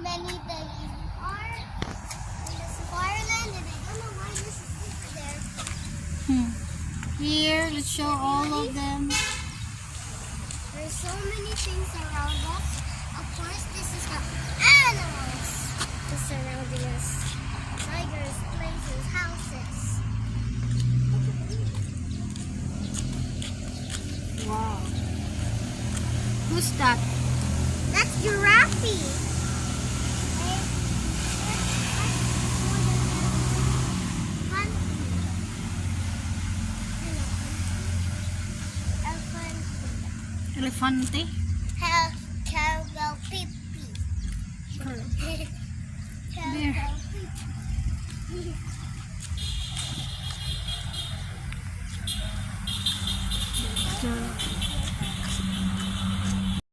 many babies are in the Safariland, and I don't know why this is over there. Here, let's show all of them. There's so many things around us. Of course, this is the animals surrounding us. Tigers, places, houses. Wow. Who's that? That's giraffe. Elefante? Cowbell pipi. There. Cowbell pipi.